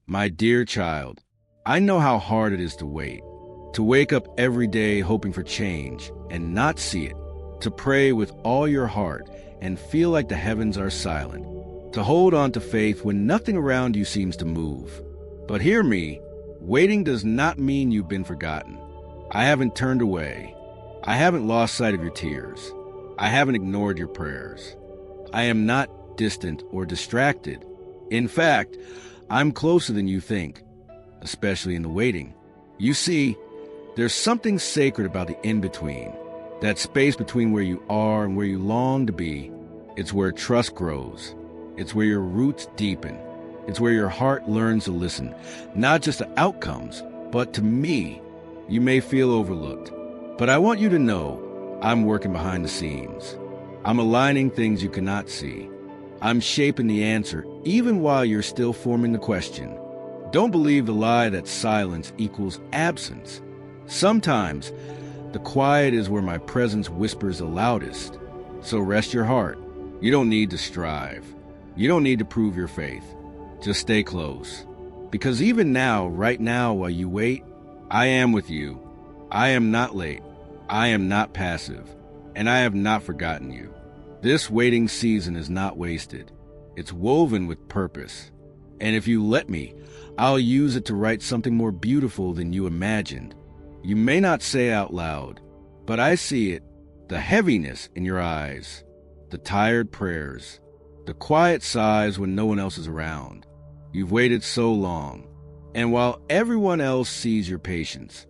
My dear child, I know how hard it is to wait, to wake up every day hoping for change and not see it, to pray with all your heart and feel like the heavens are silent, to hold on to faith when nothing around you seems to move. But hear me, waiting does not mean you've been forgotten. I haven't turned away. I haven't lost sight of your tears. I haven't ignored your prayers. I am not distant or distracted. In fact, I'm closer than you think, especially in the waiting. You see, there's something sacred about the in-between, that space between where you are and where you long to be. It's where trust grows. It's where your roots deepen. It's where your heart learns to listen, not just to outcomes, but to me. You may feel overlooked, but I want you to know I'm working behind the scenes. I'm aligning things you cannot see. I'm shaping the answer, even while you're still forming the question. Don't believe the lie that silence equals absence. Sometimes, the quiet is where my presence whispers the loudest. So rest your heart. You don't need to strive. You don't need to prove your faith. Just stay close. Because even now, right now, while you wait, I am with you. I am not late. I am not passive. And I have not forgotten you. This waiting season is not wasted. It's woven with purpose. And if you let me, I'll use it to write something more beautiful than you imagined. You may not say out loud, but I see it, the heaviness in your eyes, the tired prayers, the quiet sighs when no one else is around. You've waited so long, and while everyone else sees your patience,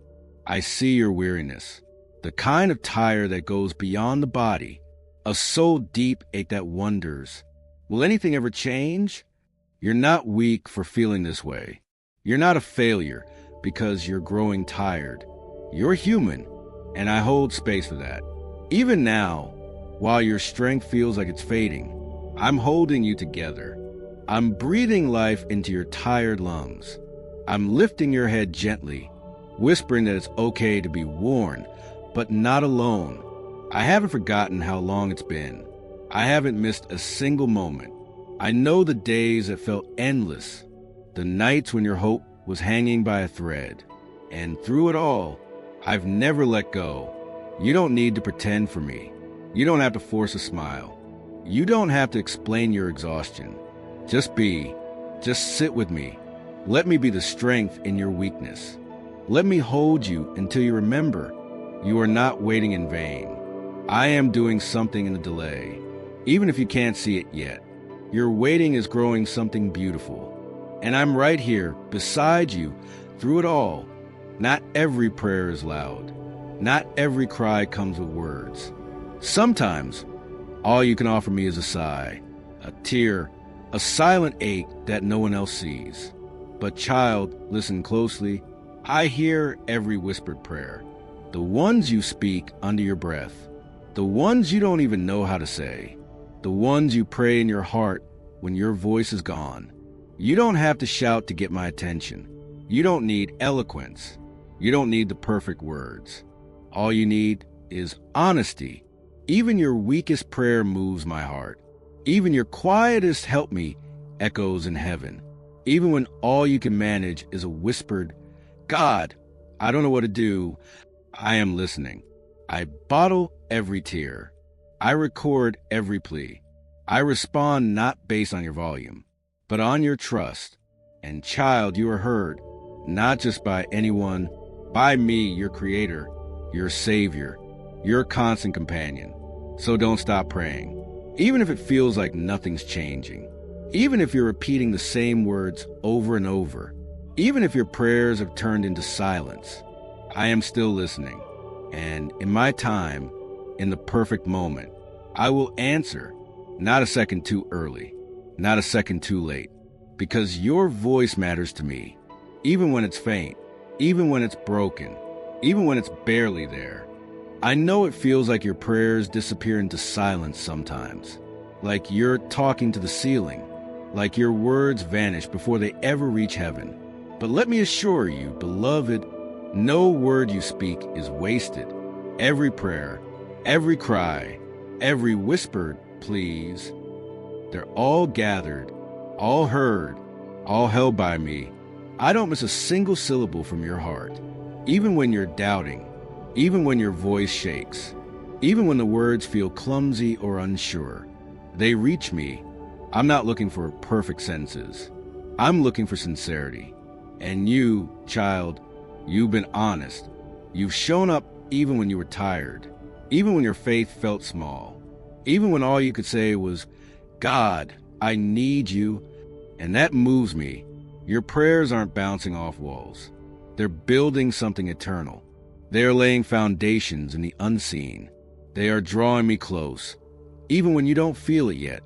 I see your weariness, the kind of tire that goes beyond the body, a soul deep ache that wonders, will anything ever change? You're not weak for feeling this way. You're not a failure because you're growing tired. You're human, and I hold space for that. Even now, while your strength feels like it's fading, I'm holding you together. I'm breathing life into your tired lungs. I'm lifting your head gently, whispering that it's okay to be worn, but not alone. I haven't forgotten how long it's been. I haven't missed a single moment. I know the days that felt endless, the nights when your hope was hanging by a thread. And through it all, I've never let go. You don't need to pretend for me. You don't have to force a smile. You don't have to explain your exhaustion. Just be. Just sit with me. Let me be the strength in your weakness. Let me hold you until you remember you are not waiting in vain. I am doing something in the delay, even if you can't see it yet. Your waiting is growing something beautiful. And I'm right here, beside you, through it all. Not every prayer is loud. Not every cry comes with words. Sometimes, all you can offer me is a sigh, a tear, a silent ache that no one else sees. But child, listen closely. I hear every whispered prayer. The ones you speak under your breath. The ones you don't even know how to say. The ones you pray in your heart when your voice is gone. You don't have to shout to get my attention. You don't need eloquence. You don't need the perfect words. All you need is honesty. Even your weakest prayer moves my heart. Even your quietest help me echoes in heaven. Even when all you can manage is a whispered, God, I don't know what to do. I am listening. I bottle every tear. I record every plea. I respond not based on your volume, but on your trust. And child, you are heard, not just by anyone, by me, your creator, your savior, your constant companion. So don't stop praying. Even if it feels like nothing's changing. Even if you're repeating the same words over and over. Even if your prayers have turned into silence. I am still listening. And in my time, in the perfect moment, I will answer, not a second too early, not a second too late, because your voice matters to me, even when it's faint, even when it's broken, even when it's barely there. I know it feels like your prayers disappear into silence sometimes, like you're talking to the ceiling, like your words vanish before they ever reach heaven. But let me assure you, beloved, no word you speak is wasted. Every prayer, every cry, every whispered please, they're all gathered, all heard, all held by me, I don't miss a single syllable from your heart, even when you're doubting, even when your voice shakes, even when the words feel clumsy or unsure. They reach me. I'm not looking for perfect sentences. I'm looking for sincerity. And you, child, you've been honest. You've shown up even when you were tired, even when your faith felt small, even when all you could say was, God, I need you. And that moves me. Your prayers aren't bouncing off walls. They're building something eternal. They are laying foundations in the unseen. They are drawing me close, even when you don't feel it yet.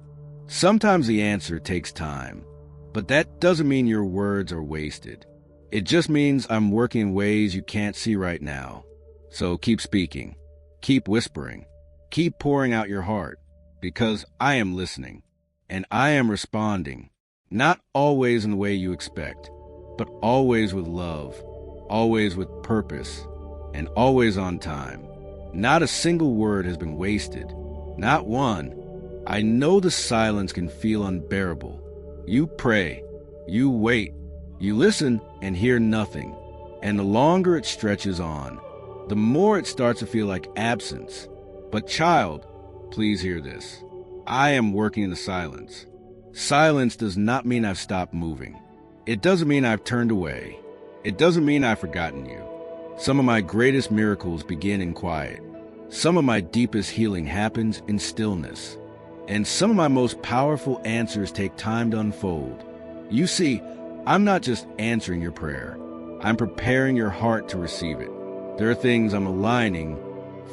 Sometimes the answer takes time, but that doesn't mean your words are wasted. It just means I'm working in ways you can't see right now. So keep speaking, keep whispering, keep pouring out your heart, because I am listening, and I am responding, not always in the way you expect, but always with love, always with purpose, and always on time. Not a single word has been wasted, not one. I know the silence can feel unbearable. You pray, you wait, you listen and hear nothing. And the longer it stretches on, the more it starts to feel like absence. But child, please hear this. I am working in the silence. Silence does not mean I've stopped moving. It doesn't mean I've turned away. It doesn't mean I've forgotten you. Some of my greatest miracles begin in quiet. Some of my deepest healing happens in stillness. And some of my most powerful answers take time to unfold. You see, I'm not just answering your prayer. I'm preparing your heart to receive it. There are things I'm aligning,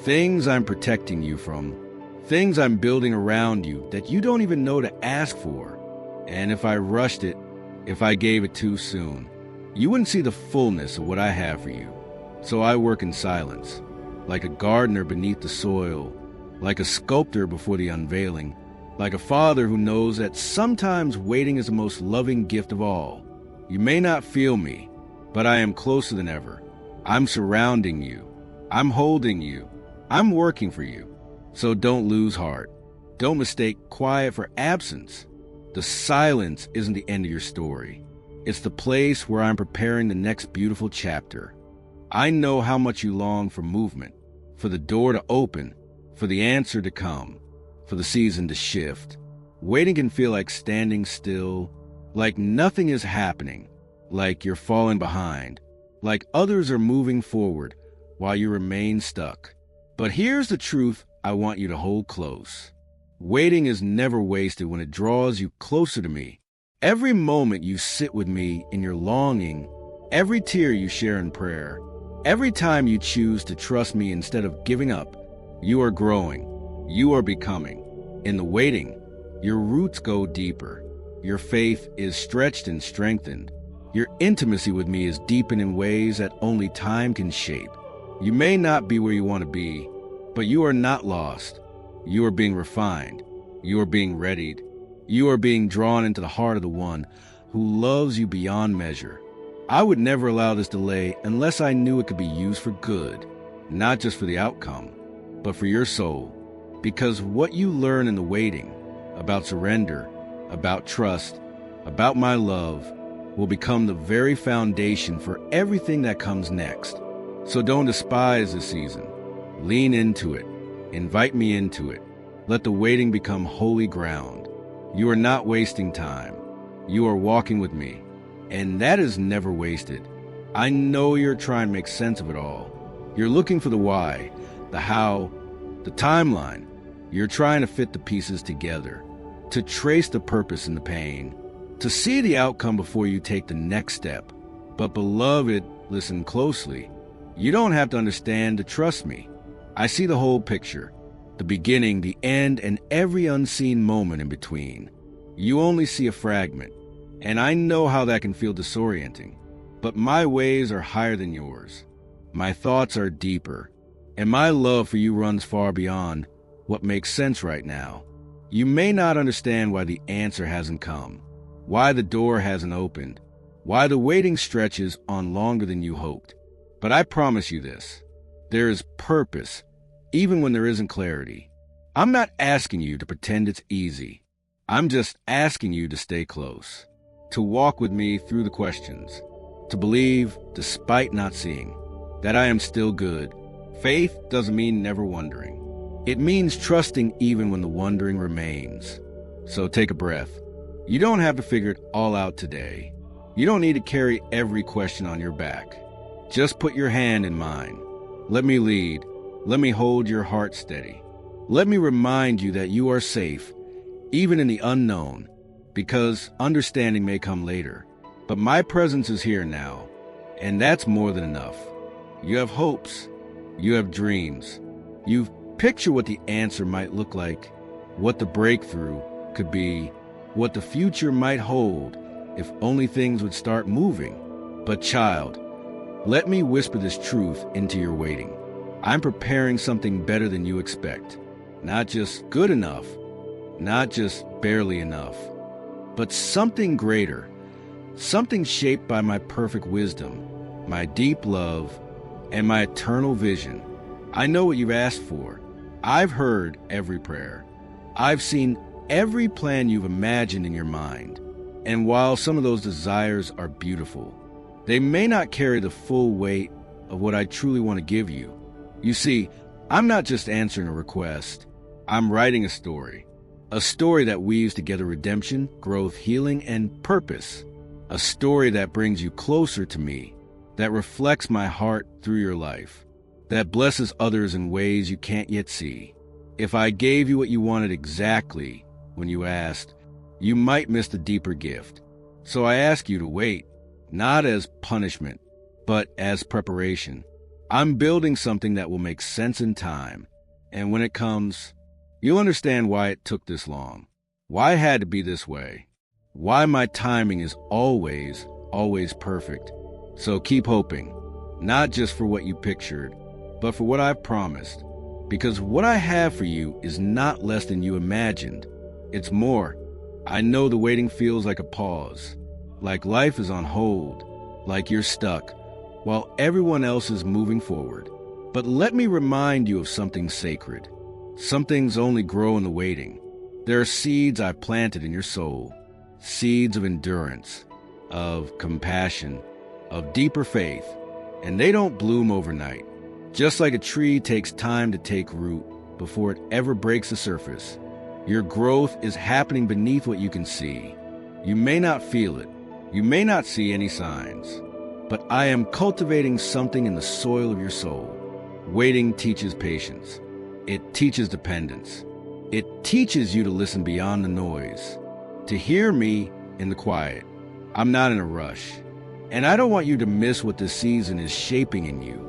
things I'm protecting you from, things I'm building around you that you don't even know to ask for. And if I rushed it, if I gave it too soon, you wouldn't see the fullness of what I have for you. So I work in silence, like a gardener beneath the soil, like a sculptor before the unveiling, like a father who knows that sometimes waiting is the most loving gift of all. You may not feel me, but I am closer than ever. I'm surrounding you. I'm holding you. I'm working for you. So don't lose heart. Don't mistake quiet for absence. The silence isn't the end of your story. It's the place where I'm preparing the next beautiful chapter. I know how much you long for movement, for the door to open, for the answer to come, for the season to shift. Waiting can feel like standing still, like nothing is happening, like you're falling behind, like others are moving forward while you remain stuck. But here's the truth I want you to hold close. Waiting is never wasted when it draws you closer to me. Every moment you sit with me in your longing, every tear you share in prayer, every time you choose to trust me instead of giving up, you are growing, you are becoming. In the waiting, your roots go deeper, your faith is stretched and strengthened, your intimacy with me is deepened in ways that only time can shape. You may not be where you want to be, but you are not lost. You are being refined, you are being readied, you are being drawn into the heart of the one who loves you beyond measure. I would never allow this delay unless I knew it could be used for good, not just for the outcome, but for your soul. Because what you learn in the waiting, about surrender, about trust, about my love, will become the very foundation for everything that comes next. So don't despise this season. Lean into it. Invite me into it. Let the waiting become holy ground. You are not wasting time. You are walking with me. And that is never wasted. I know you're trying to make sense of it all. You're looking for the why, the how, the timeline. You're trying to fit the pieces together, to trace the purpose in the pain, to see the outcome before you take the next step. But beloved, listen closely. You don't have to understand to trust me. I see the whole picture, the beginning, the end, and every unseen moment in between. You only see a fragment, and I know how that can feel disorienting. But my ways are higher than yours. My thoughts are deeper, and my love for you runs far beyond what makes sense right now. You may not understand why the answer hasn't come, why the door hasn't opened, why the waiting stretches on longer than you hoped. But I promise you this, there is purpose, even when there isn't clarity. I'm not asking you to pretend it's easy. I'm just asking you to stay close, to walk with me through the questions, to believe despite not seeing, that I am still good. Faith doesn't mean never wondering. It means trusting even when the wondering remains. So take a breath. You don't have to figure it all out today. You don't need to carry every question on your back. Just put your hand in mine. Let me lead. Let me hold your heart steady. Let me remind you that you are safe, even in the unknown, because understanding may come later. But my presence is here now, and that's more than enough. You have hopes. You have dreams. You picture what the answer might look like, what the breakthrough could be, what the future might hold if only things would start moving. But child, let me whisper this truth into your waiting. I'm preparing something better than you expect. Not just good enough, not just barely enough, but something greater, something shaped by my perfect wisdom, my deep love, and my eternal vision. I know what you've asked for. I've heard every prayer. I've seen every plan you've imagined in your mind. And while some of those desires are beautiful, they may not carry the full weight of what I truly want to give you. You see, I'm not just answering a request. I'm writing a story that weaves together redemption, growth, healing, and purpose. A story that brings you closer to me, that reflects my heart through your life, that blesses others in ways you can't yet see. If I gave you what you wanted exactly when you asked, you might miss the deeper gift. So I ask you to wait, not as punishment, but as preparation. I'm building something that will make sense in time, and when it comes, you'll understand why it took this long, why it had to be this way, why my timing is always perfect. So keep hoping, not just for what you pictured, but for what I've promised, because what I have for you is not less than you imagined. It's more. I know the waiting feels like a pause, like life is on hold, like you're stuck, while everyone else is moving forward. But let me remind you of something sacred. Some things only grow in the waiting. There are seeds I've planted in your soul, seeds of endurance, of compassion, of deeper faith, and they don't bloom overnight. Just like a tree takes time to take root before it ever breaks the surface, your growth is happening beneath what you can see. You may not feel it, you may not see any signs, but I am cultivating something in the soil of your soul. Waiting teaches patience. It teaches dependence. It teaches you to listen beyond the noise, to hear me in the quiet. I'm not in a rush, and I don't want you to miss what this season is shaping in you,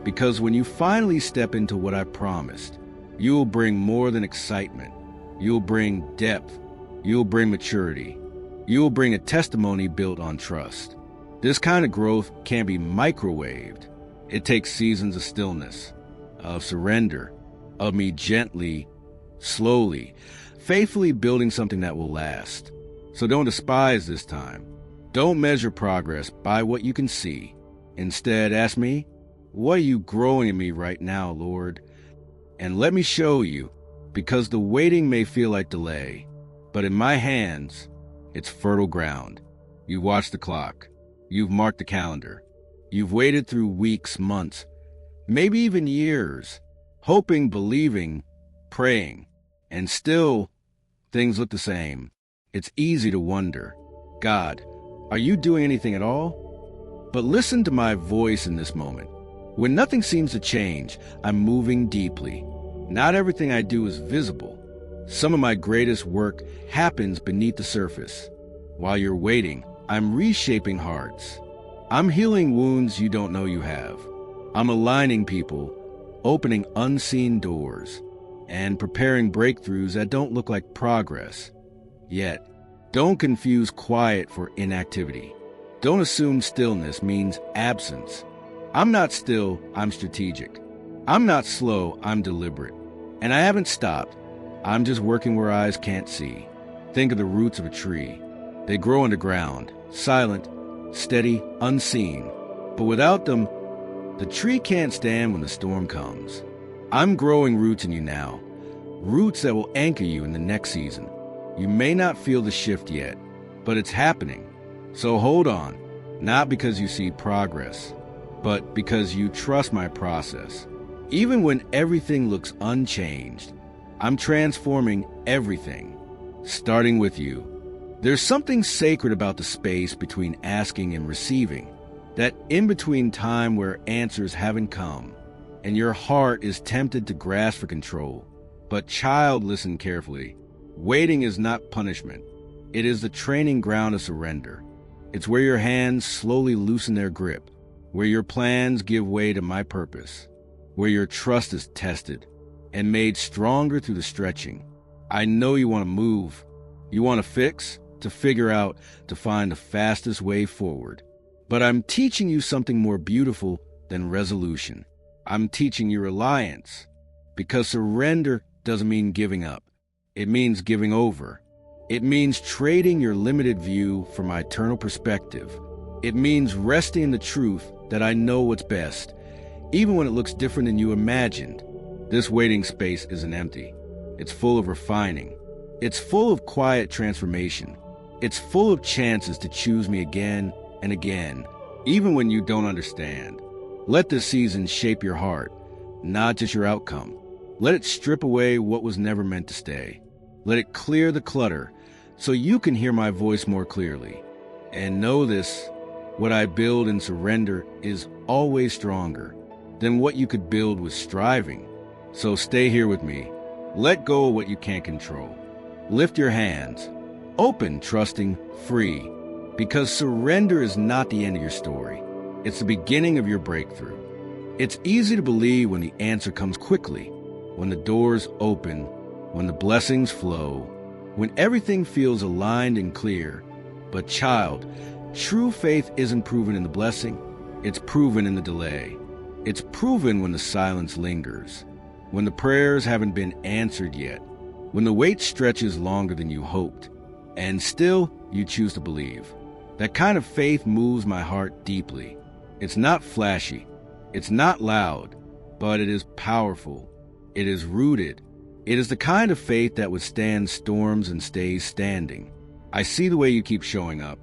because when you finally step into what I promised, you will bring more than excitement. You'll bring depth. You'll bring maturity. You'll bring a testimony built on trust. This kind of growth can't be microwaved. It takes seasons of stillness, of surrender, of me gently, slowly, faithfully building something that will last. So don't despise this time. Don't measure progress by what you can see. Instead, ask me, what are you growing in me right now, Lord? And let me show you, because the waiting may feel like delay, but in my hands, it's fertile ground. You've watched the clock. You've marked the calendar. You've waited through weeks, months, maybe even years, hoping, believing, praying, and still things look the same. It's easy to wonder, God, are you doing anything at all? But listen to my voice in this moment. When nothing seems to change, I'm moving deeply. Not everything I do is visible. Some of my greatest work happens beneath the surface. While you're waiting, I'm reshaping hearts. I'm healing wounds you don't know you have. I'm aligning people, opening unseen doors, and preparing breakthroughs that don't look like progress. Yet, don't confuse quiet for inactivity. Don't assume stillness means absence. I'm not still, I'm strategic. I'm not slow, I'm deliberate. And I haven't stopped. I'm just working where eyes can't see. Think of the roots of a tree. They grow underground, silent, steady, unseen. But without them, the tree can't stand when the storm comes. I'm growing roots in you now, roots that will anchor you in the next season. You may not feel the shift yet, but it's happening. So hold on. not because you see progress, but because you trust my process. Even when everything looks unchanged, I'm transforming everything, starting with you. There's something sacred about the space between asking and receiving, that in-between time where answers haven't come, and your heart is tempted to grasp for control. But child, listen carefully. Waiting is not punishment. It is the training ground of surrender. It's where your hands slowly loosen their grip, where your plans give way to my purpose, where your trust is tested and made stronger through the stretching. I know you want to move. You want to fix, to figure out, to find the fastest way forward. But I'm teaching you something more beautiful than resolution. I'm teaching you reliance, because surrender doesn't mean giving up. It means giving over. It means trading your limited view for my eternal perspective. It means resting in the truth that I know what's best, even when it looks different than you imagined. This waiting space isn't empty. It's full of refining. It's full of quiet transformation. It's full of chances to choose me again and again, even when you don't understand. Let this season shape your heart, not just your outcome. Let it strip away what was never meant to stay. Let it clear the clutter so you can hear my voice more clearly. And know this, what I build in surrender is always stronger than what you could build with striving. So stay here with me. Let go of what you can't control. Lift your hands, open, trusting, free, because surrender is not the end of your story. It's the beginning of your breakthrough. It's easy to believe when the answer comes quickly, when the doors open, when the blessings flow, when everything feels aligned and clear. But child, true faith isn't proven in the blessing, it's proven in the delay. It's proven when the silence lingers, when the prayers haven't been answered yet, when the wait stretches longer than you hoped, and still you choose to believe. That kind of faith moves my heart deeply. It's not flashy, it's not loud, but it is powerful. It is rooted. It is the kind of faith that withstands storms and stays standing. I see the way you keep showing up.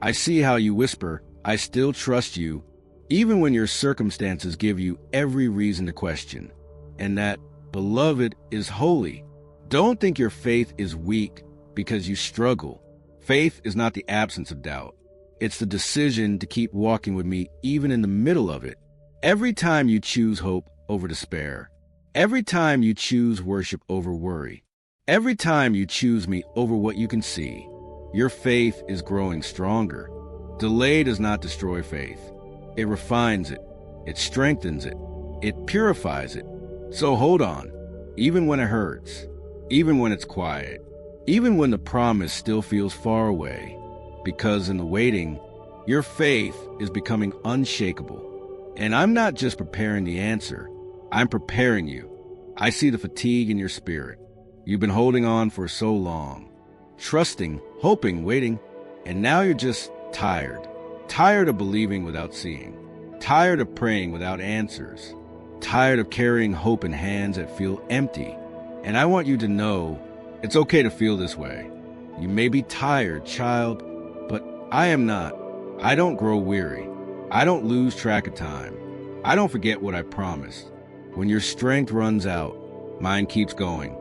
I see how you whisper, I still trust you, even when your circumstances give you every reason to question. And that, beloved, is holy. Don't think your faith is weak because you struggle. Faith is not the absence of doubt. It's the decision to keep walking with me even in the middle of it. Every time you choose hope over despair, every time you choose worship over worry, every time you choose me over what you can see, your faith is growing stronger. Delay does not destroy faith. It refines it. It strengthens it. It purifies it. So hold on, even when it hurts, even when it's quiet, even when the promise still feels far away, because in the waiting, your faith is becoming unshakable. And I'm not just preparing the answer, I'm preparing you. I see the fatigue in your spirit. You've been holding on for so long, trusting, hoping, waiting, and now you're just tired. Tired of believing without seeing. Tired of praying without answers. Tired of carrying hope in hands that feel empty. And I want you to know it's okay to feel this way. You may be tired, child, but I am not. I don't grow weary. I don't lose track of time. I don't forget what I promised. When your strength runs out, mine keeps going.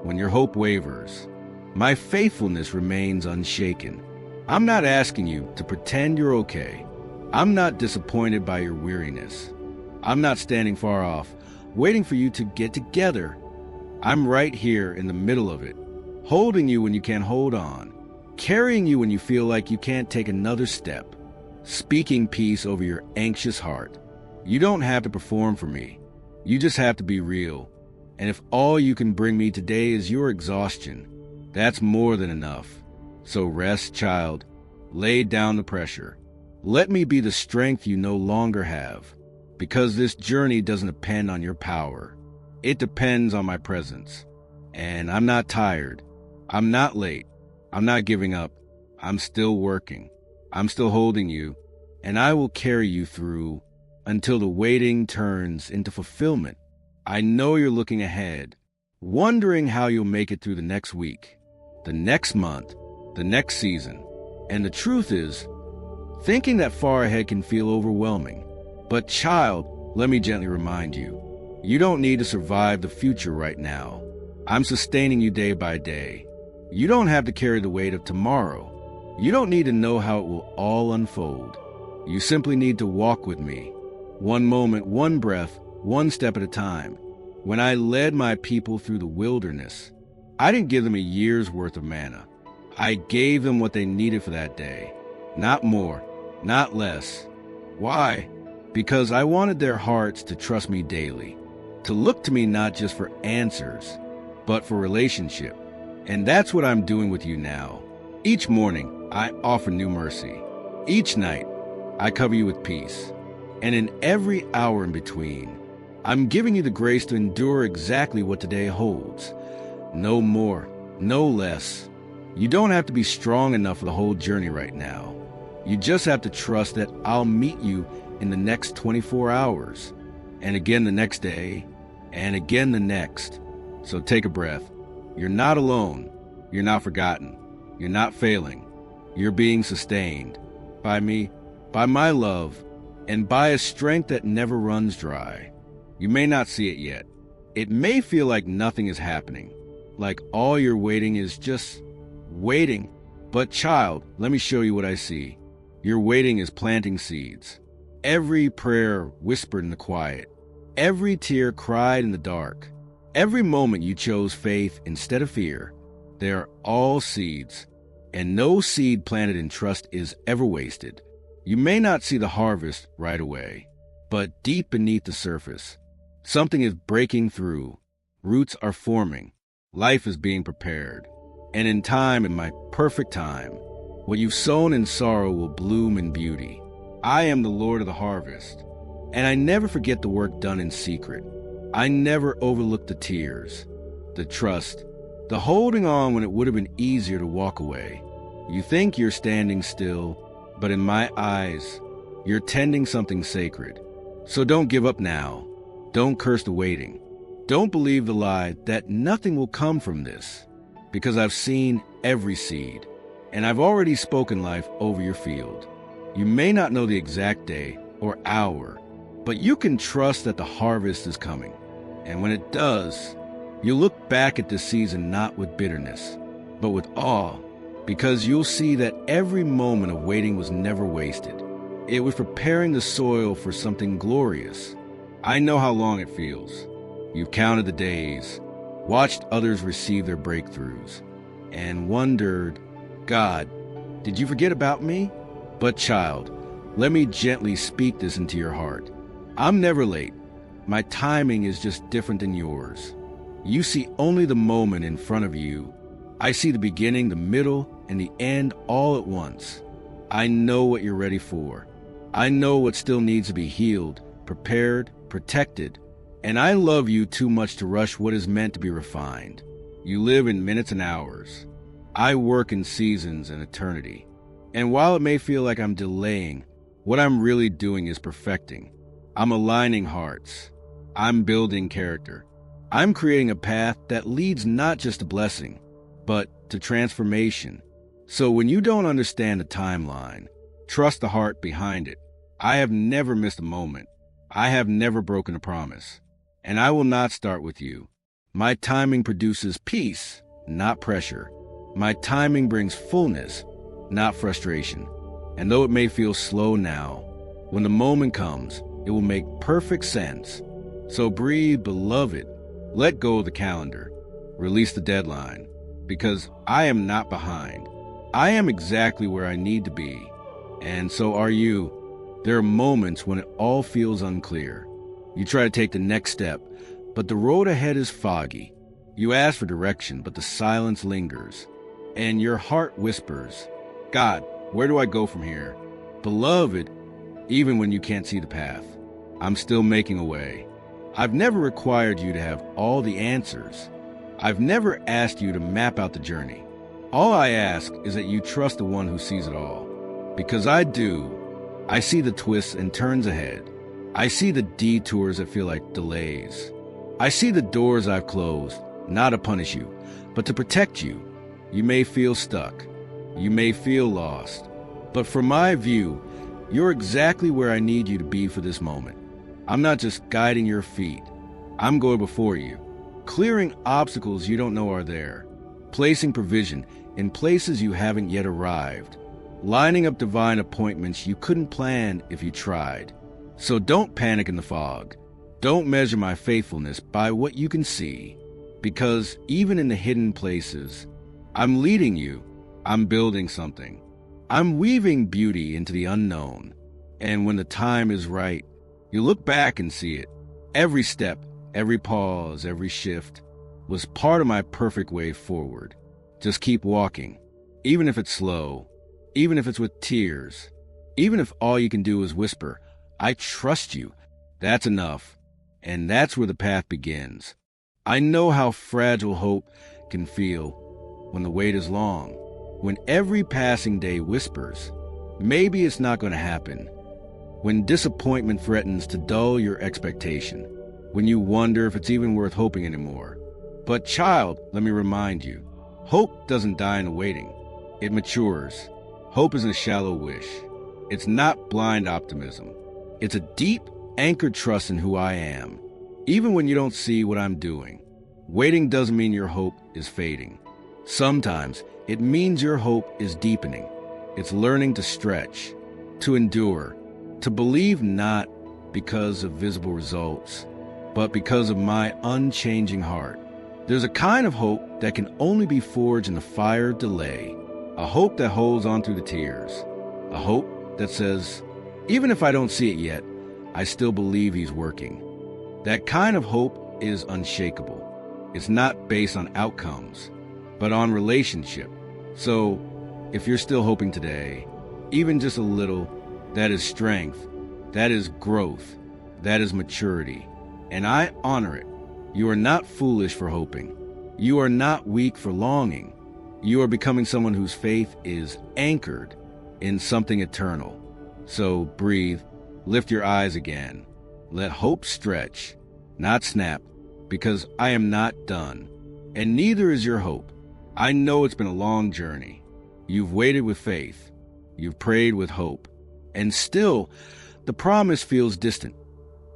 When your hope wavers, my faithfulness remains unshaken. I'm not asking you to pretend you're okay. I'm not disappointed by your weariness. I'm not standing far off, waiting for you to get together. I'm right here in the middle of it, holding you when you can't hold on, carrying you when you feel like you can't take another step, speaking peace over your anxious heart. You don't have to perform for me. You just have to be real. And if all you can bring me today is your exhaustion, that's more than enough. So rest, child. Lay down the pressure. Let me be the strength you no longer have, because this journey doesn't depend on your power. It depends on my presence. And I'm not tired. I'm not late. I'm not giving up. I'm still working. I'm still holding you, and I will carry you through until the waiting turns into fulfillment. I know you're looking ahead, wondering how you'll make it through the next week, the next month, the next season. And the truth is, Thinking that far ahead can feel overwhelming. But child, let me gently remind you, you don't need to survive the future right now. I'm sustaining you day by day. You don't have to carry the weight of tomorrow. You don't need to know how it will all unfold. You simply need to walk with me. One moment, one breath, one step at a time. When I led my people through the wilderness, I didn't give them a year's worth of manna. I gave them what they needed for that day. Not more, not less. Why? Because I wanted their hearts to trust me daily, to look to me not just for answers, but for relationship. And that's what I'm doing with you now. Each morning, I offer new mercy. Each night, I cover you with peace. And in every hour in between, I'm giving you the grace to endure exactly what today holds. No more, no less. You don't have to be strong enough for the whole journey right now. You just have to trust that I'll meet you in the next 24 hours, and again the next day, and again the next. So take a breath. You're not alone. You're not forgotten. You're not failing. You're being sustained by me, by my love, and by a strength that never runs dry. You may not see it yet. It may feel like nothing is happening, like all you're waiting is just waiting. But child, let me show you what I see. Your waiting is planting seeds. Every prayer whispered in the quiet, every tear cried in the dark, every moment you chose faith instead of fear, they are all seeds, and no seed planted in trust is ever wasted. You may not see the harvest right away, but deep beneath the surface, something is breaking through. Roots are forming. Life is being prepared. And in time, in my perfect time, what you've sown in sorrow will bloom in beauty. I am the Lord of the harvest, and I never forget the work done in secret. I never overlook the tears, the trust, the holding on when it would have been easier to walk away. You think you're standing still, but in my eyes, you're tending something sacred. So don't give up now. Don't curse the waiting. Don't believe the lie that nothing will come from this, because I've seen every seed, and I've already spoken life over your field. You may not know the exact day or hour, but you can trust that the harvest is coming. And when it does, you'll look back at this season not with bitterness, but with awe, because you'll see that every moment of waiting was never wasted. It was preparing the soil for something glorious. I know how long it feels. You've counted the days, watched others receive their breakthroughs, and wondered, God, did you forget about me? But child, let me gently speak this into your heart. I'm never late. My timing is just different than yours. You see only the moment in front of you. I see the beginning, the middle, and the end all at once. I know what you're ready for. I know what still needs to be healed, prepared, protected. And I love you too much to rush what is meant to be refined. You live in minutes and hours. I work in seasons and eternity. And while it may feel like I'm delaying, what I'm really doing is perfecting. I'm aligning hearts. I'm building character. I'm creating a path that leads not just to blessing, but to transformation. So when you don't understand the timeline, trust the heart behind it. I have never missed a moment. I have never broken a promise. And I will not start with you. My timing produces peace, not pressure. My timing brings fullness, not frustration. And though it may feel slow now, when the moment comes, it will make perfect sense. So breathe, beloved. Let go of the calendar. Release the deadline. Because I am not behind. I am exactly where I need to be. And so are you. There are moments when it all feels unclear. You try to take the next step, but the road ahead is foggy. You ask for direction, but the silence lingers. And your heart whispers, God, where do I go from here? Beloved, even when you can't see the path, I'm still making a way. I've never required you to have all the answers. I've never asked you to map out the journey. All I ask is that you trust the one who sees it all. Because I do. I see the twists and turns ahead. I see the detours that feel like delays. I see the doors I've closed, not to punish you, but to protect you. You may feel stuck. You may feel lost. But from my view, You're exactly where I need you to be for this moment. I'm not just guiding your feet. I'm going before you, clearing obstacles you don't know are there, placing provision in places you haven't yet arrived, lining up divine appointments you couldn't plan if you tried. So don't panic in the fog. Don't measure my faithfulness by what you can see, because even in the hidden places, I'm leading you. I'm building something. I'm weaving beauty into the unknown. And when the time is right, you look back and see it. Every step, every pause, every shift was part of my perfect way forward. Just keep walking, even if it's slow, even if it's with tears, even if all you can do is whisper, I trust you. That's enough. And that's where the path begins. I know how fragile hope can feel when the wait is long, when every passing day whispers, maybe it's not going to happen, when disappointment threatens to dull your expectation, when you wonder if it's even worth hoping anymore. But child, let me remind you, hope doesn't die in the waiting. It matures. Hope isn't a shallow wish. It's not blind optimism. It's a deep, anchored trust in who I am, even when you don't see what I'm doing. Waiting doesn't mean your hope is fading. Sometimes it means your hope is deepening. It's learning to stretch, to endure, to believe not because of visible results, but because of my unchanging heart. There's a kind of hope that can only be forged in the fire of delay, a hope that holds on through the tears, a hope that says, even if I don't see it yet, I still believe he's working. That kind of hope is unshakable. It's not based on outcomes, but on relationship. So, if you're still hoping today, even just a little, that is strength, that is growth, that is maturity, and I honor it. You are not foolish for hoping. You are not weak for longing. You are becoming someone whose faith is anchored in something eternal. So breathe, lift your eyes again. Let hope stretch, not snap, because I am not done, and neither is your hope. I know it's been a long journey. You've waited with faith. You've prayed with hope. And still, the promise feels distant,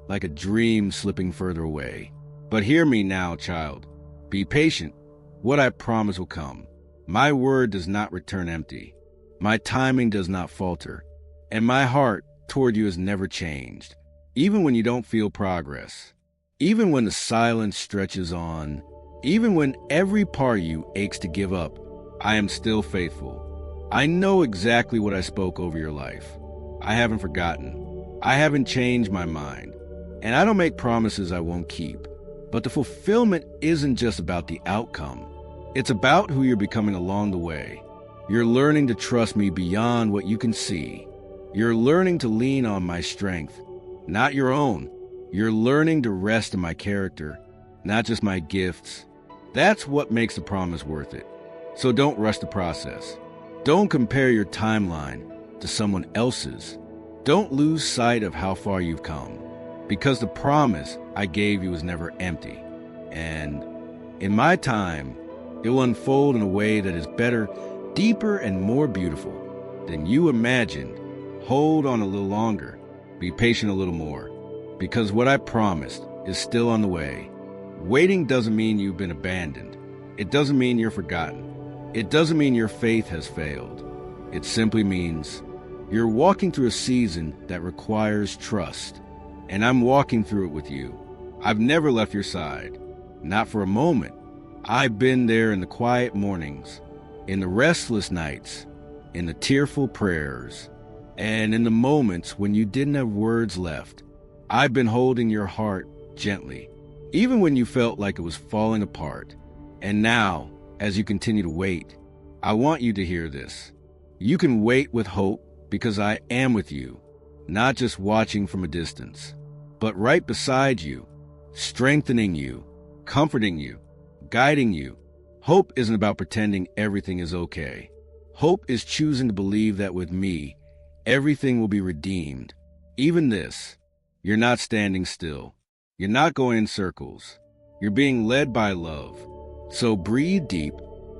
like a dream slipping further away. But hear me now, child. Be patient. What I promise will come. My word does not return empty. My timing does not falter. And my heart toward you has never changed, even when you don't feel progress. Even when the silence stretches on, even when every part of you aches to give up, I am still faithful. I know exactly what I spoke over your life. I haven't forgotten. I haven't changed my mind. And I don't make promises I won't keep. But the fulfillment isn't just about the outcome. It's about who you're becoming along the way. You're learning to trust me beyond what you can see. You're learning to lean on my strength, not your own. You're learning to rest in my character, not just my gifts. That's what makes the promise worth it. So don't rush the process. Don't compare your timeline to someone else's. Don't lose sight of how far you've come, because the promise I gave you was never empty. And in my time, it will unfold in a way that is better, deeper, and more beautiful than you imagined. Hold on a little longer. Be patient a little more. Because what I promised is still on the way. Waiting doesn't mean you've been abandoned. It doesn't mean you're forgotten. It doesn't mean your faith has failed. It simply means you're walking through a season that requires trust. And I'm walking through it with you. I've never left your side. Not for a moment. I've been there in the quiet mornings, in the restless nights, in the tearful prayers, and in the moments when you didn't have words left. I've been holding your heart gently, even when you felt like it was falling apart. And now, as you continue to wait, I want you to hear this. You can wait with hope because I am with you, not just watching from a distance, but right beside you, strengthening you, comforting you, guiding you. Hope isn't about pretending everything is okay. Hope is choosing to believe that with me, everything will be redeemed. Even this. You're not standing still. You're not going in circles. You're being led by love. So breathe deep.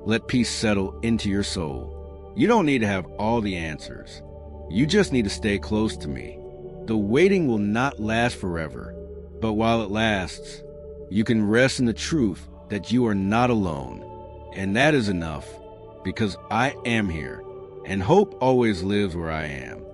Let peace settle into your soul. You don't need to have all the answers. You just need to stay close to me. The waiting will not last forever, but while it lasts, you can rest in the truth that you are not alone. And that is enough, because I am here, and hope always lives where I am.